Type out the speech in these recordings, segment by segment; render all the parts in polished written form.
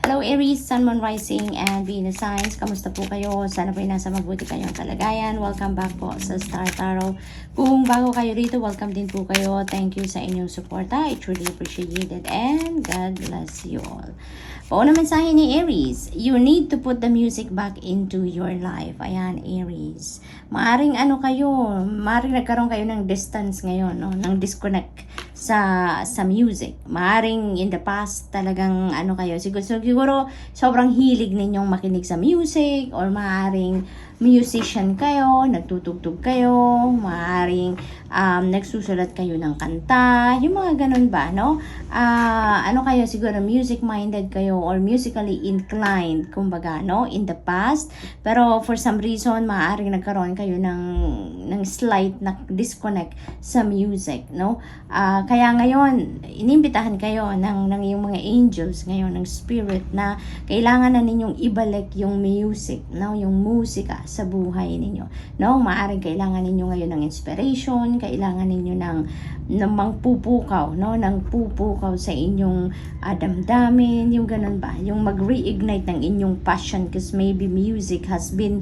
Hello Aries, Sun, Moon, Rising, and Venus signs. Kamusta po kayo? Sana po ay nasa mabuti kayong kalagayan. Welcome back po sa Star Tarot. Kung bago kayo rito, welcome din po kayo. Thank you sa inyong suporta. I truly appreciate it and God bless you all. Pauna mensahe ni Aries, you need to put the music back into your life. Ayan, Aries. Maaring maaring nagkaroon kayo ng distance ngayon, no? Ng disconnect sa music. Maaring in the past talagang siguro sobrang hilig ninyong makinig sa music, or maaring musician kayo, nagtutugtog kayo, maaring nagsusulat kayo ng kanta, yung mga ganun ba, no? Siguro music-minded kayo or musically inclined, kumbaga, no? In the past. Pero for some reason, maaring nagkaroon kayo ng slight na disconnect sa music, no? Kaya ngayon, inimbitahan kayo ng yung mga angels ngayon, ng spirit, na kailangan na ninyong ibalik yung music, no? Yung musika sa buhay ninyo, no? Maaring kailangan ninyo ngayon ng inspiration, kailangan ninyo ng mangpupukaw, no? Ng pupukaw sa inyong damdamin, yung ganun ba? Yung mag-reignite ng inyong passion, because maybe music has been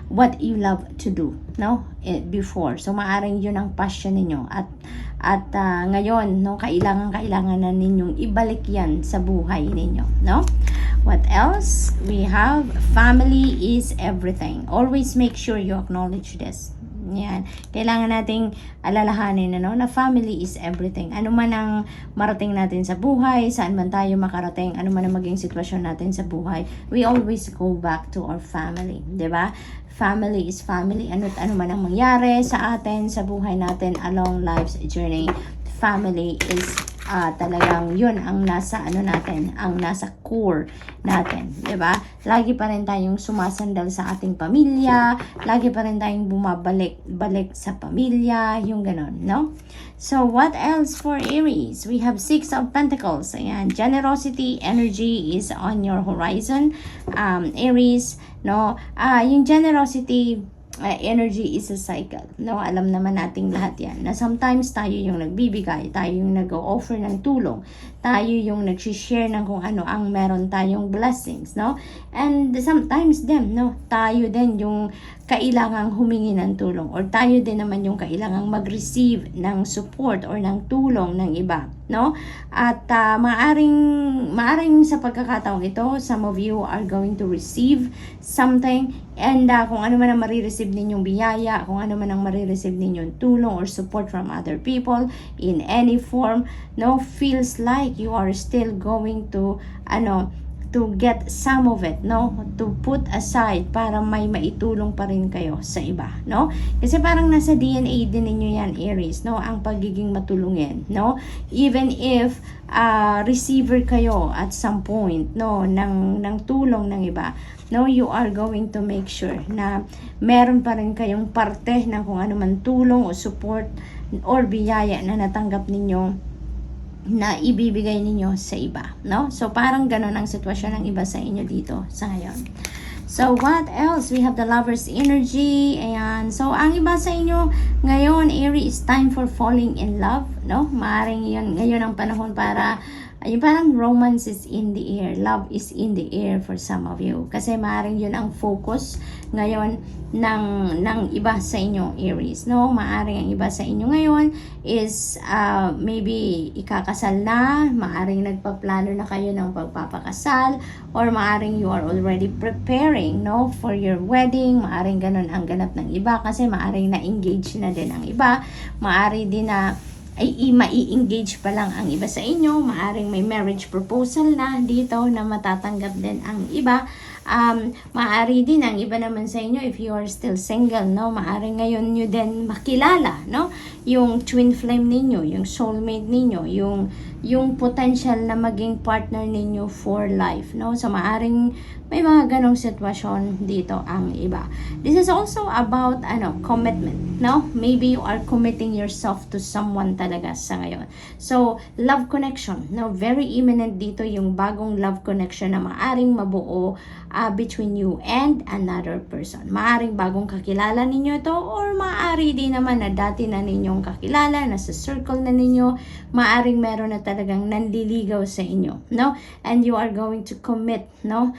what you love to do, no? Before. So maaring yun ang passion ninyo, at ngayon, no, kailangan na ninyong ibalik yan sa buhay ninyo, no? What else? We have family is everything. Always make sure you acknowledge this. Yan. Kailangan nating alalahanin na family is everything. Ano man ang marating natin sa buhay, saan man tayo makarating, ano man ang maging sitwasyon natin sa buhay, we always go back to our family. 'Di ba? Family is family. Ano man ang mangyari sa atin, sa buhay natin along life's journey, family is talagang yun ang nasa natin, ang nasa core natin, 'di ba? Lagi pa rin tayong sumasandal sa ating pamilya, lagi pa rin tayong bumabalik sa pamilya, yung ganon, no? So what else for Aries? We have 6 of Pentacles. Ayan, generosity energy is on your horizon, Aries, no? Yung generosity energy is a cycle, no? Alam naman nating lahat yan, na sometimes tayo yung nagbibigay, tayo yung nag-o-offer ng tulong, tayo yung nag-share ng kung ano ang meron tayong blessings, no? And sometimes din, no, tayo din yung kailangang humingi ng tulong, or tayo din naman yung kailangang mag-receive ng support or ng tulong ng iba, no? At maaring sa pagkakataong ito, some of you are going to receive something, and kung ano man ang marireceive ninyong biyaya, kung ano man ang marireceive ninyong tulong or support from other people in any form, no, feels like you are still going to to get some of it, no, to put aside para may maitulong pa rin kayo sa iba, no? Kasi parang nasa DNA din ninyo yan, Aries, no, ang pagiging matulungin, no? Even if receiver kayo at some point, no, ng tulong ng iba, no, you are going to make sure na meron pa rin kayong parte ng kung ano man tulong o support or biyaya na natanggap ninyo, na ibibigay ninyo sa iba, no? So parang ganun ang sitwasyon ng iba sa inyo dito sa ngayon. So what else? We have the Lover's energy. Ayan. So ang iba sa inyo ngayon, Aries, time for falling in love, no? Maaring ngayon ang panahon para yung parang romance is in the air, love is in the air for some of you. Kasi maaring yun ang focus ngayon ng iba sa inyo, Aries, no? Maaring ang iba sa inyo ngayon is maybe ikakasal na, maaring nagpaplano na kayo ng pagpapakasal, or maaring you are already preparing, no, for your wedding. Maaring ganun ang ganap ng iba, kasi maaring na-engage na din ang iba, maaring din na mai-engage pa lang ang iba sa inyo, maaring may marriage proposal na dito na matatanggap din ang iba. Maaari din ang iba naman sa inyo, if you are still single, no, maaari ngayon nyo din makilala, no, yung twin flame ninyo, yung soulmate ninyo, yung potential na maging partner ninyo for life, no? So maaring may mga ganong sitwasyon dito ang iba. This is also about commitment, no? Maybe you are committing yourself to someone talaga sa ngayon. So love connection, no, very imminent dito yung bagong love connection na maaring mabuo between you and another person. Maaring bagong kakilala ninyo ito, or maaari din naman na dati na ninyong kakilala, nasa circle na ninyo, maaring meron na talaga talagang nanliligaw sa inyo, no? And you are going to commit, no?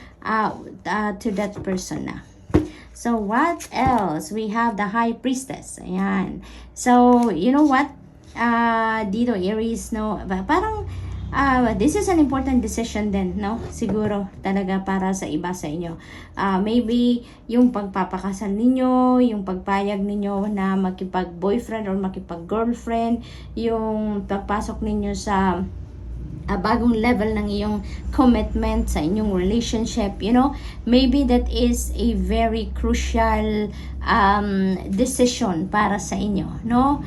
To that person na. So, what else? We have the High Priestess. Ayan. So, you know what? Dito, Aries, no? Parang, this is an important decision din, no? Siguro, talaga para sa iba sa inyo. Maybe, yung pagpapakasal ninyo, yung pagpayag ninyo na makipag-boyfriend or makipag-girlfriend, yung pagpasok ninyo sa bagong level ng iyong commitment sa inyong relationship, you know, maybe that is a very crucial decision para sa inyo, no?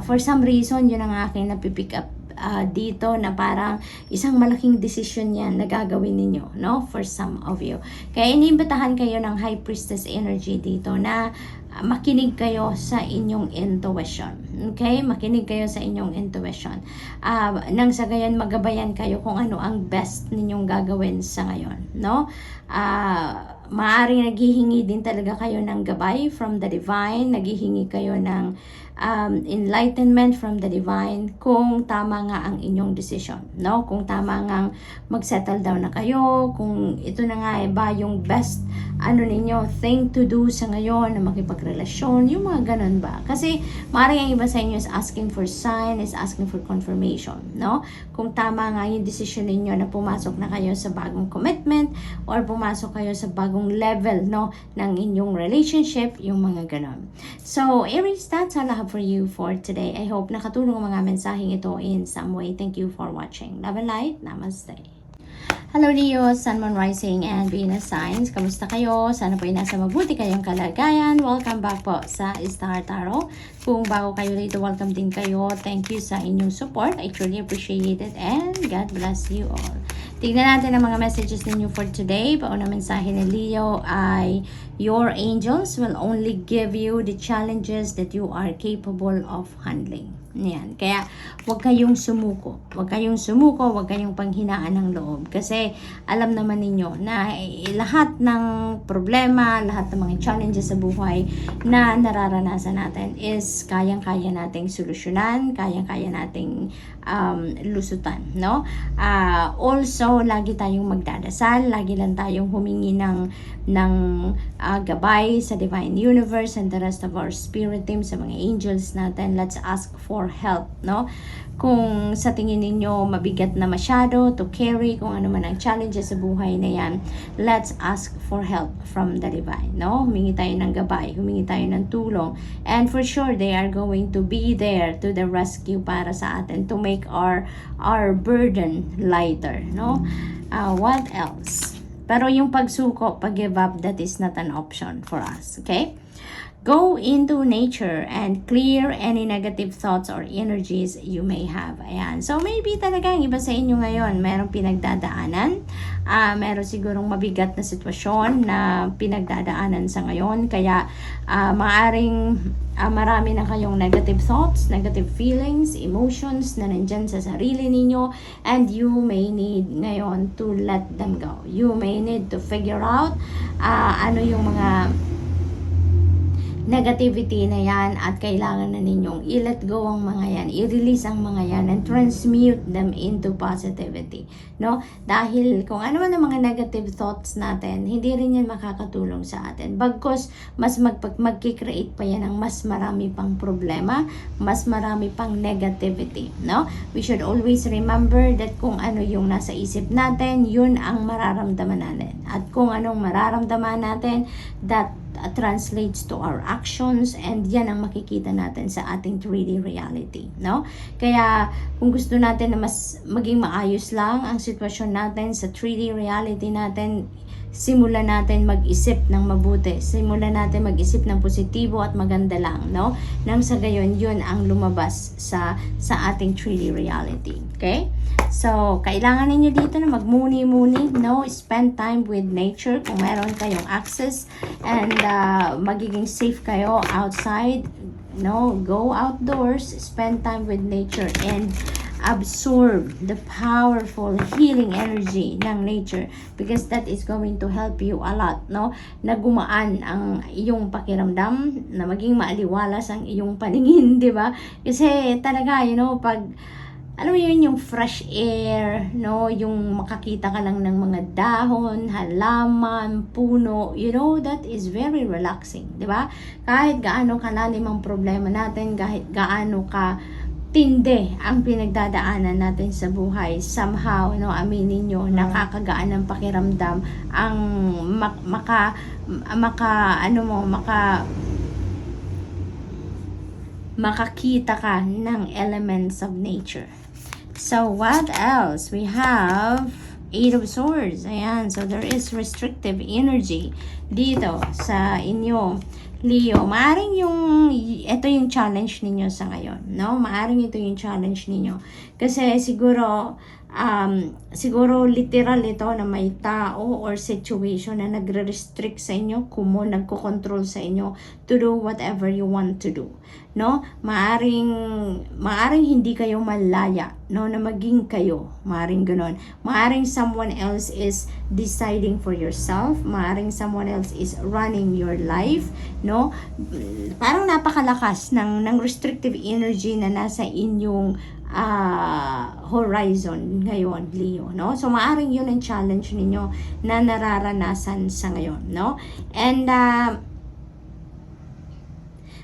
For some reason, yun ang aking napipick up dito na parang isang malaking decision yan na gagawin ninyo, no? For some of you. Kaya iniimbitahan kayo ng High Priestess energy dito na makinig kayo sa inyong intuition. Okay? Makinig kayo sa inyong intuition. Nang sa gayon, magabayan kayo kung ano ang best ninyong gagawin sa ngayon. No? Maaaring naghihingi din talaga kayo ng gabay from the divine. Naghihingi kayo ng enlightenment from the divine kung tama nga ang inyong decision, no? Kung tama nga mag-settle down na kayo, kung ito na nga ba yung best ninyo thing to do sa ngayon na makipagrelasyon, yung mga ganun ba? Kasi maaaring ang iba sa inyo is asking for sign, is asking for confirmation, no? Kung tama nga yung decision ninyo na pumasok na kayo sa bagong commitment or pumasok kayo sa bagong level, no, ng inyong relationship, yung mga ganun. So, Aries, that's all I have for you for today. I hope nakatulong ang mga mensaheng ito in some way. Thank you for watching. Love and light. Namaste. Hello Leo, Sun, Moon, Rising, and Venus signs. Kamusta kayo? Sana po ay nasa mabuti kayong kalagayan. Welcome back po sa Star Tarot. Kung bago kayo dito, welcome din kayo. Thank you sa inyong support. I truly appreciate it and God bless you all. Tignan natin ang mga messages ninyo for today. Pauna mensahe ni Leo ay your angels will only give you the challenges that you are capable of handling. Yan. Kaya, huwag kayong sumuko. Huwag kayong sumuko, huwag kayong panghinaan ng loob. Kasi, alam naman ninyo na lahat ng problema, lahat ng mga challenges sa buhay na nararanasan natin is kayang-kaya nating solusyonan, kayang-kaya nating lusutan, no? Also, lagi tayong magdadasal, lagi lang tayong humingi ng gabay sa Divine Universe and the rest of our spirit team, sa mga angels natin. Let's ask for help, no? Kung sa tingin ninyo mabigat na masyado to carry, kung ano man ang challenges sa buhay na yan, let's ask for help from the divine, no? Humingi tayo ng gabay, humingi tayo ng tulong, and for sure they are going to be there to the rescue para sa atin, to make our burden lighter, no? What else? Pero yung pagsuko, pag-give up, that is not an option for us, okay? Go into nature and clear any negative thoughts or energies you may have. Ayan. So, maybe talaga ang iba sa inyo ngayon, merong pinagdadaanan. Meron sigurong mabigat na sitwasyon na pinagdadaanan sa ngayon. Kaya, maaring marami na kayong negative thoughts, negative feelings, emotions na nandyan sa sarili ninyo, and you may need ngayon to let them go. You may need to figure out ano yung mga negativity na yan, at kailangan na ninyong i-let go ang mga yan, i-release ang mga yan, and transmute them into positivity, no? Dahil kung ano man ang mga negative thoughts natin, hindi rin yan makakatulong sa atin. Bagkus, mas magkikreate pa yan ng mas marami pang problema, mas marami pang negativity, no? We should always remember that kung ano yung nasa isip natin, yun ang mararamdaman natin. At kung anong mararamdaman natin, that translates to our actions, and yan ang makikita natin sa ating 3D reality, no? Kaya kung gusto natin na mas maging maayos lang ang sitwasyon natin sa 3D reality natin, simulan natin mag-isip ng mabuti, simulan natin mag-isip ng positibo at maganda lang, no? Nang sa gayon, yun ang lumabas sa ating 3D reality, okay? So, kailangan ninyo dito na magmuni-muni, no? Spend time with nature kung meron kayong access, and magiging safe kayo outside, no? Go outdoors, spend time with nature, and absorb the powerful healing energy ng nature, because that is going to help you a lot, no? Na gumaan ang iyong pakiramdam, na maging maaliwalas ang iyong paningin, di ba? Kasi talaga, you know, pag alam mo yun, yung fresh air, no? Yung makakita ka lang ng mga dahon, halaman, puno, you know, that is very relaxing, di ba? Kahit gaano kalalim ang problema natin, kahit gaano ka tindi ang pinagdadaanan natin sa buhay, somehow, no, aminin nyo, nakakagaan ng pakiramdam ang makakita ka ng elements of nature. So, what else? We have Eight of Swords. Ayan. So, there is restrictive energy dito sa inyo, Leo. Maaring ito yung challenge ninyo sa ngayon, no? Maaring ito yung challenge ninyo. Kasi siguro literal ito na may tao or situation na nagre-restrict sa inyo, nagko-control sa inyo to do whatever you want to do, no? Maaring hindi kayo malaya, no, na maging kayo. Maaring ganoon. Maaring someone else is deciding for yourself. Maaring someone else is running your life, no? Parang napakalakas ng restrictive energy na nasa inyong horizon ngayon, Leo, no? So maaring yun ang challenge ninyo na nararanasan sa ngayon, no? And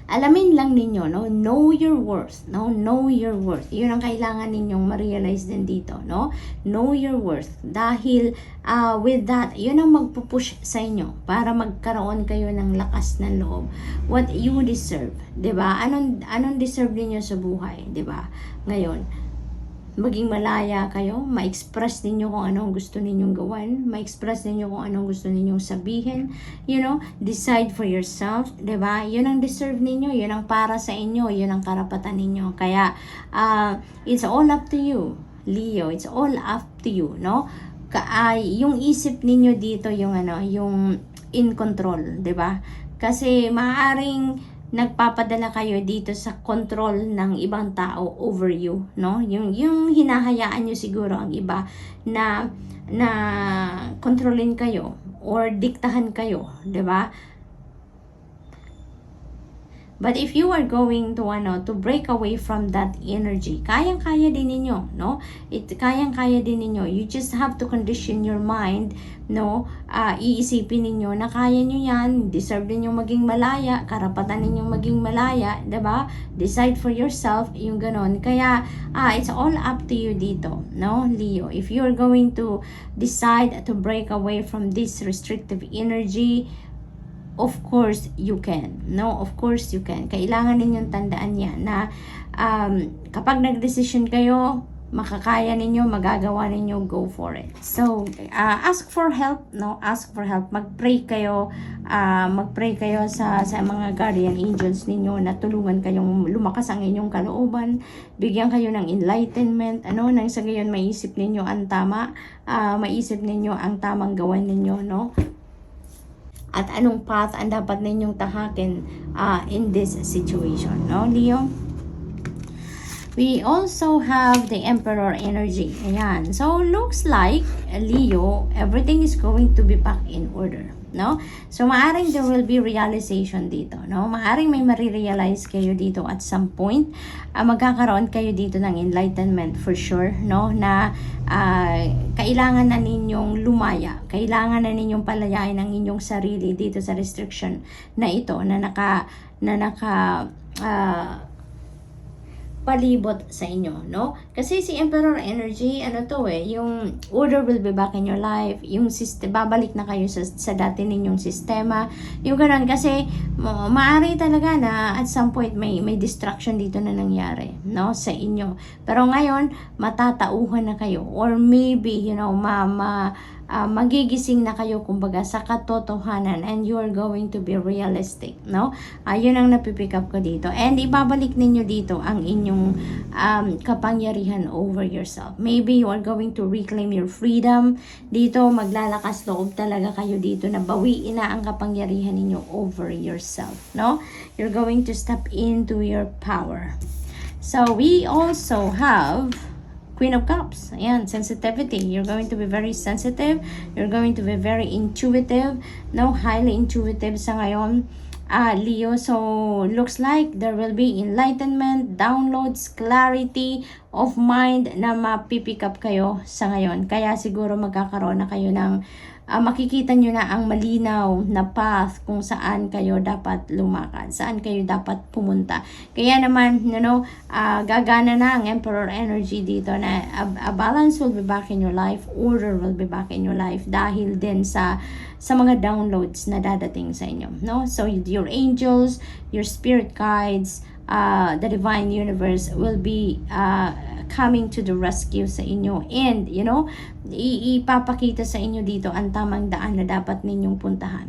alamin lang ninyo, no? Know your worth, no? Know your worth. Yun ang kailangan ninyong ma-realize din dito, no? Know your worth. Dahil with that, yun ang magpupush sa inyo para magkaroon kayo ng lakas ng loob. What you deserve, 'di ba? Anong deserve niyo sa buhay, 'di ba? Ngayon, maging malaya kayo, ma-express ninyo kung anong gusto ninyong gawin, ma-express ninyo kung anong gusto ninyong sabihin, you know, decide for yourself, 'di ba? Yun ang deserve ninyo, yun ang para sa inyo, yun ang karapatan ninyo. Kaya it's all up to you, Leo. It's all up to you, no? Yung isip ninyo dito yung in control, 'di ba? Kasi maaaring nagpapadala kayo dito sa control ng ibang tao over you, no? Yung hinahayaan nyo siguro ang iba na kontrolin kayo or diktahan kayo, 'di ba? But if you are going to break away from that energy, kayang-kaya din ninyo, no? Kayang-kaya din ninyo. You just have to condition your mind, no? Iisipin ninyo na kaya nyo yan, deserve niyo maging malaya, karapatan ninyong maging malaya, 'di ba? Decide for yourself, yung ganon. Kaya it's all up to you dito, no, Leo? If you are going to decide to break away from this restrictive energy, of course you can, no? Of course you can. Kailangan ninyong tandaan yan na kapag nagdesisyon kayo, makakaya ninyo, magagawa ninyo, go for it. So ask for help, no? Ask for help. Mag-pray kayo sa mga guardian angels ninyo na tulungan kayong lumakas ang inyong kalooban, bigyan kayo ng enlightenment, nang sa gayon maisip ninyo ang tama, maisip ninyo ang tamang gawin ninyo, no? At anong path ang dapat ninyong tahakin in this situation, no, Leo? We also have the Emperor energy. Ayan. So, looks like, Leo, everything is going to be back in order, no? So, maaring there will be realization dito, no? Maaring may marirealize kayo dito at some point. Magkakaroon kayo dito ng enlightenment for sure, no? Na kailangan na ninyong lumaya. Kailangan na ninyong palayain ang inyong sarili dito sa restriction na ito na palibot sa inyo, no? Kasi si Emperor energy, yung order will be back in your life, yung system, babalik na kayo sa dati ninyong sistema, yung ganun. Kasi maaari talaga na at some point may distraction dito na nangyari, no, sa inyo. Pero ngayon, matatauhan na kayo, or maybe, magigising na kayo kumbaga sa katotohanan, and you are going to be realistic, no? Yun ang napipick up ko dito. And ibabalik ninyo dito ang inyong kapangyarihan over yourself. Maybe you are going to reclaim your freedom. Dito maglalakas loob talaga kayo dito na bawiin na ang kapangyarihan ninyo over yourself, no? You're going to step into your power. So we also have Queen of Cups. Ayan, sensitivity. You're going to be very sensitive. You're going to be very intuitive. No, highly intuitive sa ngayon, Leo. So, looks like there will be enlightenment, downloads, clarity, of mind na mapipick up kayo sa ngayon. Kaya siguro magkakaroon na kayo ng makikita nyo na ang malinaw na path kung saan kayo dapat lumakad, saan kayo dapat pumunta. Kaya naman, gagana na ang Emperor energy dito na a balance will be back in your life, order will be back in your life dahil din sa mga downloads na dadating sa inyo, no? So your angels, your spirit guides, the divine universe will be coming to the rescue sa inyo, and ipapakita sa inyo dito ang tamang daan na dapat ninyong puntahan,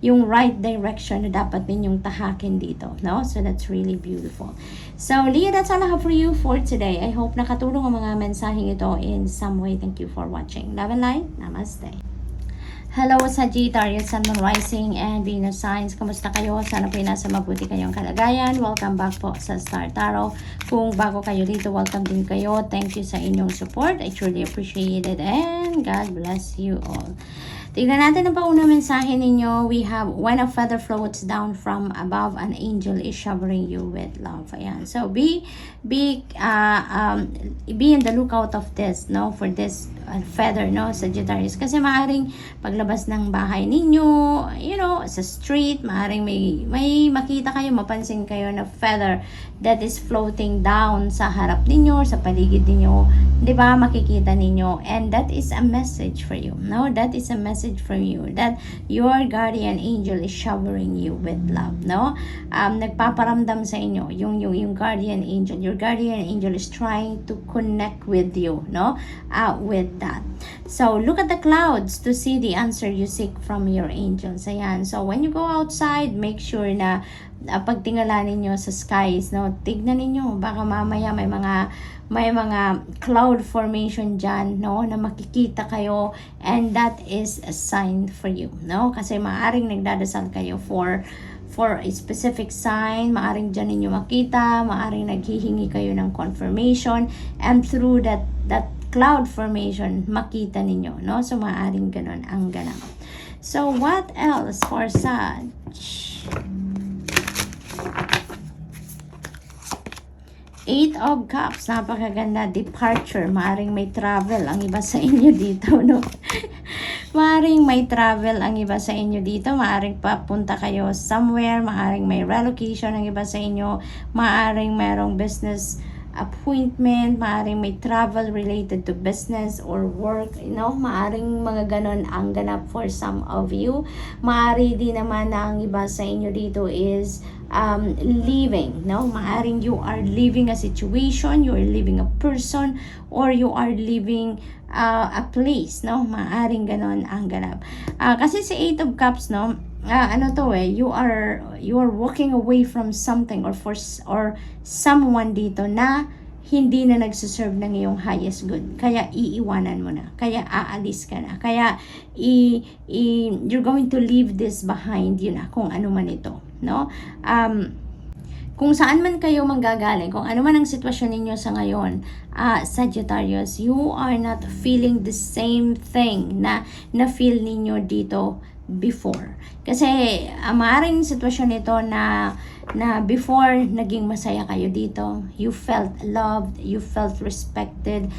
yung right direction na dapat ninyong tahakin dito, no? So that's really beautiful. So Leo, that's all I have for you for today. I hope nakatulong ang mga mensaheng ito in some way. Thank you for watching. Love and light. Namaste. Hello Sagittarius, Sun, Moon, Rising, and Venus signs. Kamusta kayo? Sana po nasa mabuti kayong kalagayan. Welcome back po sa Star Tarot. Kung bago kayo dito, welcome din kayo. Thank you sa inyong support. I truly appreciate it, and God bless you all. Tignan natin ang paunang mensahe ninyo. We have, when a feather floats down from above, an angel is showering you with love. Ayan. So be in the lookout of this, no, for this feather, no, Sagittarius. Kasi maaring paglabas ng bahay ninyo, sa street, maaring may makita kayo, mapansin kayo na feather that is floating down sa harap ninyo, sa paligid ninyo, 'di ba? Makikita ninyo, and that is a message for you, no? That is a message from you that your guardian angel is showering you with love, no? Nagpaparamdam sa inyo yung guardian angel. Your guardian angel is trying to connect with you, no? With that. So look at the clouds to see the answer you seek from your angels. Ayan. So when you go outside, make sure na pagtingala ninyo sa skies, no, tignan ninyo, baka mamaya may mga cloud formation dyan, no, na makikita kayo, and that is a sign for you, no, kasi maaring nagdadasal kayo for a specific sign, maaring dyan ninyo makita, maaring naghihingi kayo ng confirmation, and through that cloud formation, makita ninyo, no, so maaring ganun ang ganap. So what else for Sag? Eight of Cups, napakaganda. Departure, maaring may travel ang iba sa inyo dito, no? Maaring may travel ang iba sa inyo dito, maaring papunta kayo somewhere, maaring may relocation ang iba sa inyo, maaring merong business appointment, maaring may travel related to business or work, maaring mga ganon ang ganap for some of you. Maari din naman na ang iba sa inyo dito is leaving, no? Maaring you are leaving a situation, you are leaving a person, or you are leaving a place, no? Maaring ganon ang ganap. Kasi sa Eight of Cups, no, you are walking away from something or someone dito na hindi na nagsuserve ng iyong highest good. Kaya iiwanan mo na. Kaya aalis ka na. Kaya you're going to leave this behind you na, kung ano man ito, no? Kung saan man kayo manggagaling, kung ano man ang sitwasyon ninyo sa ngayon, Sagittarius, you are not feeling the same thing na feel ninyo dito before. Kasi maaaring sitwasyon nito na before naging masaya kayo dito, you felt loved, you felt respected,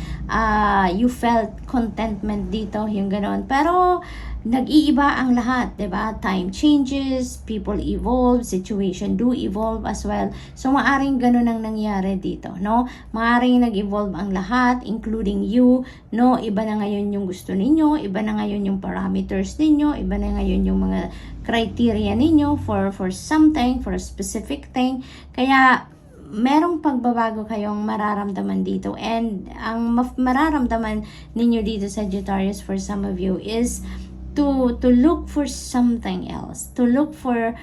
you felt contentment dito, yung ganon. Pero nag-iiba ang lahat, 'di ba? Time changes, people evolve, situation do evolve as well. So maaring ganun ang nangyari dito, no? Maaring nag-evolve ang lahat, including you, no? Iba na ngayon yung gusto ninyo, iba na ngayon yung parameters ninyo, iba na ngayon yung mga criteria ninyo for something, for a specific thing. Kaya merong pagbabago kayong mararamdaman dito, and ang mararamdaman ninyo dito, Sagittarius, for some of you is to look for something else, to look for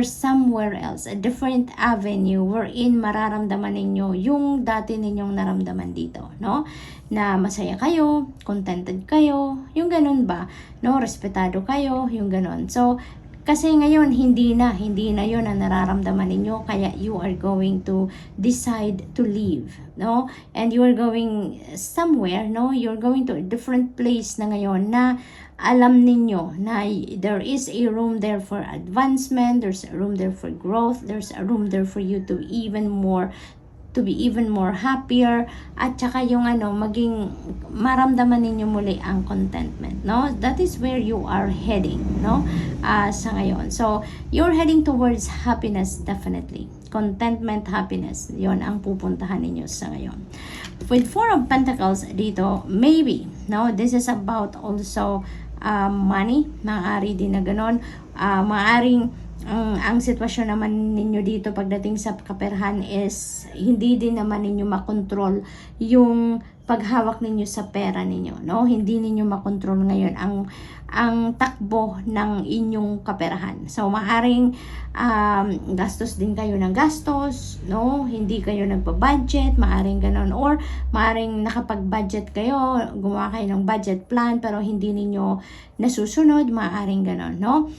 somewhere else, a different avenue wherein mararamdaman ninyo yung dati ninyong naramdaman dito, no? Na masaya kayo, contented kayo, yung ganun ba, no? Respetado kayo, yung ganun. So kasi ngayon hindi na yun ang nararamdaman ninyo, kaya you are going to decide to leave, no? And you are going somewhere, no? You're going to a different place na ngayon na alam ninyo na there is a room there for advancement, there's a room there for growth, there's a room there for you to even more to be even more happier, at saka yung maging maramdaman ninyo muli ang contentment, no? That is where you are heading, no? Sa ngayon. So, you're heading towards happiness, definitely. Contentment, happiness, yon ang pupuntahan ninyo sa ngayon. With Four of Pentacles dito, maybe, no? This is about also money, maaari din na ganon. Maaring ang sitwasyon naman ninyo dito pagdating sa kaperahan is hindi din naman ninyo makontrol yung paghawak ninyo sa pera ninyo, no? Hindi ninyo makontrol ngayon ang takbo ng inyong kaperahan. So maaring gastos din kayo ng gastos, no? Hindi kayo nagpa-budget, maaring ganon, or maaring nakapag-budget kayo, gumawa kayo ng budget plan pero hindi ninyo nasusunod, maaring ganon, no?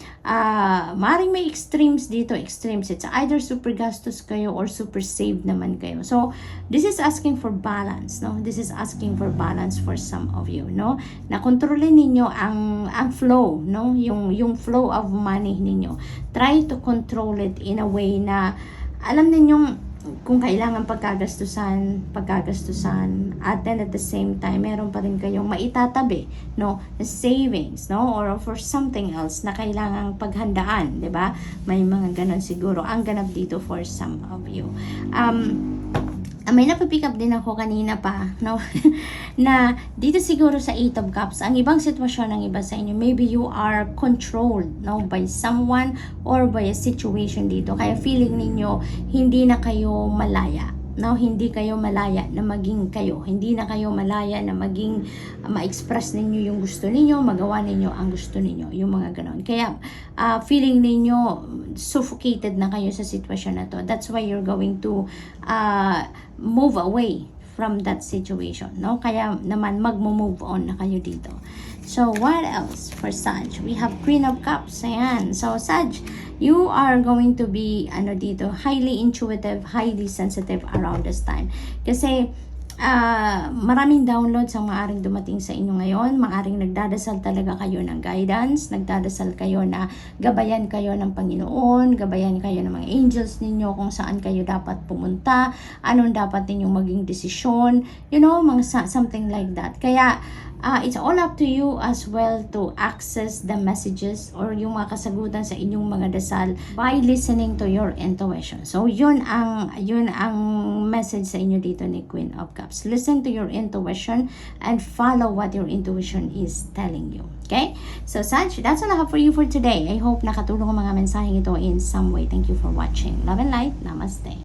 Maaring may extremes dito, extremes. It's either super gastos kayo or super save naman kayo. So this is asking for balance, no? This is asking for balance for some of you, no? Na kontrolin ninyo ang flow, no? Yung flow of money ninyo. Try to control it in a way na alam ninyong kung kailangan pagkagastusan, at then at the same time meron pa rin kayong maitatabi, no, na savings, no, or for something else na kailangang paghandaan, 'di ba? May mga ganon siguro ang ganap dito for some of you. May napipick up din ako kanina pa, no? Na dito siguro sa 8 of Cups, ang ibang sitwasyon ng iba sa inyo, maybe you are controlled, no, by someone or by a situation dito. Kaya feeling ninyo hindi na kayo malaya, no? Hindi kayo malaya na maging kayo. Hindi na kayo malaya na maging ma-express ninyo yung gusto ninyo, magawa ninyo ang gusto ninyo, yung mga ganon. Kaya feeling ninyo suffocated na kayo sa sitwasyon na to. That's why you're going to move away from that situation, no? Kaya naman magmo-move on na kayo dito. So what else for Sag? We have Queen of Cups. Ayan. So Sag, you are going to be dito, highly intuitive, highly sensitive around this time. Kasi maraming downloads ang maaring dumating sa inyo ngayon. Maaring nagdadasal talaga kayo ng guidance, nagdadasal kayo na gabayan kayo ng Panginoon, gabayan kayo ng mga angels ninyo kung saan kayo dapat pumunta, anong dapat ninyong maging desisyon, you know, something like that. Kaya it's all up to you as well to access the messages or yung mga kasagutan sa inyong mga dasal by listening to your intuition. So yun ang message sa inyo dito ni Queen of Cups. Listen to your intuition and follow what your intuition is telling you. Okay? So Sag, that's all I have for you for today. I hope nakatulong ang mga mensaheng ito in some way. Thank you for watching. Love and light. Namaste.